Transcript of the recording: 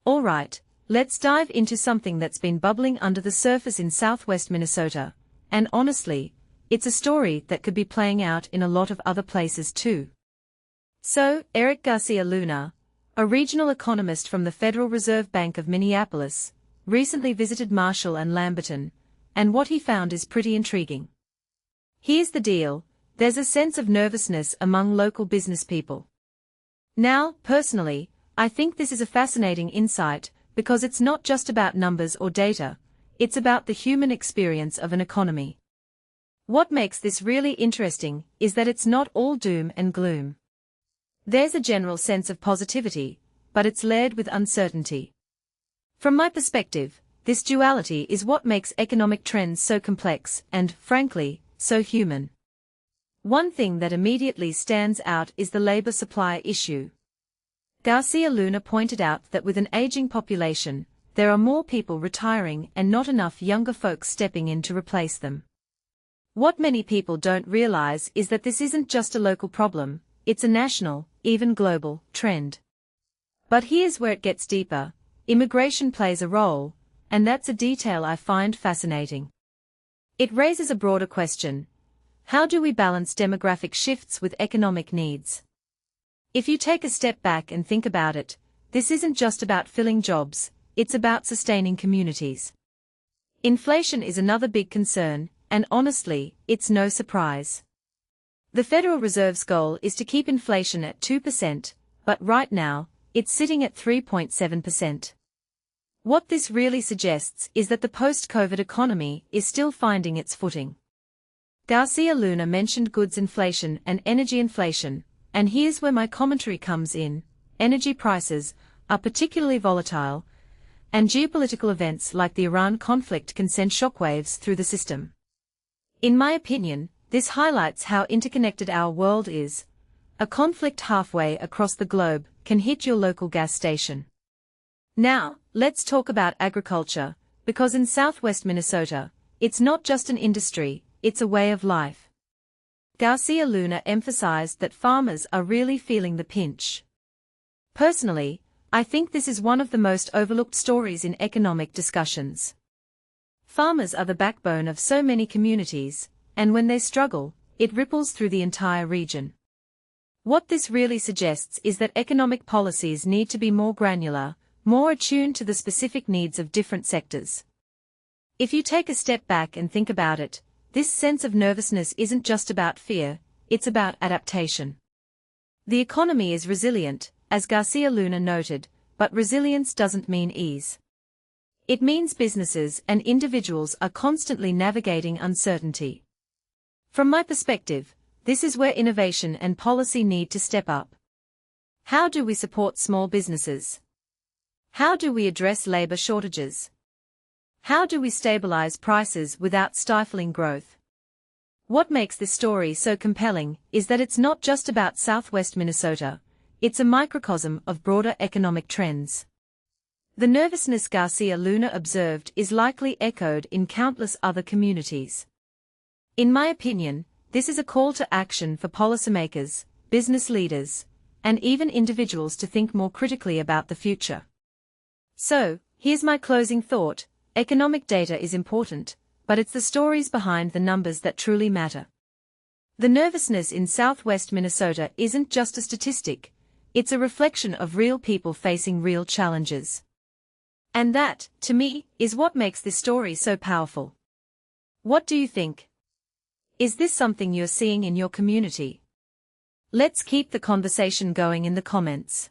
Alright, let's dive into something that's been bubbling under the surface in southwest Minnesota, and honestly, it's a story that could be playing out in a lot of other places too. So, Erick Garcia Luna, a regional economist from the Federal Reserve Bank of Minneapolis, recently visited Marshall and Lamberton, and what he found is pretty intriguing. Here's the deal, there's a sense of nervousness among local business people. Now, personally, I think this is a fascinating insight, because it's not just about numbers or data, it's about the human experience of an economy. What makes this really interesting is that it's not all doom and gloom. There's a general sense of positivity, but it's layered with uncertainty. From my perspective, this duality is what makes economic trends so complex and, frankly, so human. One thing that immediately stands out is the labor supply issue. Garcia Luna pointed out that with an aging population, there are more people retiring and not enough younger folks stepping in to replace them. What many people don't realize is that this isn't just a local problem, it's a national, even global, trend. But here's where it gets deeper. Immigration plays a role, and that's a detail I find fascinating. It raises a broader question. How do we balance demographic shifts with economic needs? If you take a step back and think about it, this isn't just about filling jobs, it's about sustaining communities. Inflation is another big concern, and honestly, it's no surprise. The Federal Reserve's goal is to keep inflation at 2%, but right now, it's sitting at 3.7%. What this really suggests is that the post-COVID economy is still finding its footing. Garcia Luna mentioned goods inflation and energy inflation, and here's where my commentary comes in. Energy prices are particularly volatile, and geopolitical events like the Iran conflict can send shockwaves through the system. In my opinion, this highlights how interconnected our world is. A conflict halfway across the globe can hit your local gas station. Now, let's talk about agriculture, because in southwest Minnesota, it's not just an industry, it's a way of life. Garcia Luna emphasized that farmers are really feeling the pinch. Personally, I think this is one of the most overlooked stories in economic discussions. Farmers are the backbone of so many communities, and when they struggle, it ripples through the entire region. What this really suggests is that economic policies need to be more granular, more attuned to the specific needs of different sectors. If you take a step back and think about it, this sense of nervousness isn't just about fear, it's about adaptation. The economy is resilient, as Garcia Luna noted, but resilience doesn't mean ease. It means businesses and individuals are constantly navigating uncertainty. From my perspective, this is where innovation and policy need to step up. How do we support small businesses? How do we address labor shortages? How do we stabilize prices without stifling growth? What makes this story so compelling is that it's not just about southwest Minnesota, it's a microcosm of broader economic trends. The nervousness Garcia Luna observed is likely echoed in countless other communities. In my opinion, this is a call to action for policymakers, business leaders, and even individuals to think more critically about the future. So, here's my closing thought. Economic data is important, but it's the stories behind the numbers that truly matter. The nervousness in southwest Minnesota isn't just a statistic, it's a reflection of real people facing real challenges. And that, to me, is what makes this story so powerful. What do you think? Is this something you're seeing in your community? Let's keep the conversation going in the comments.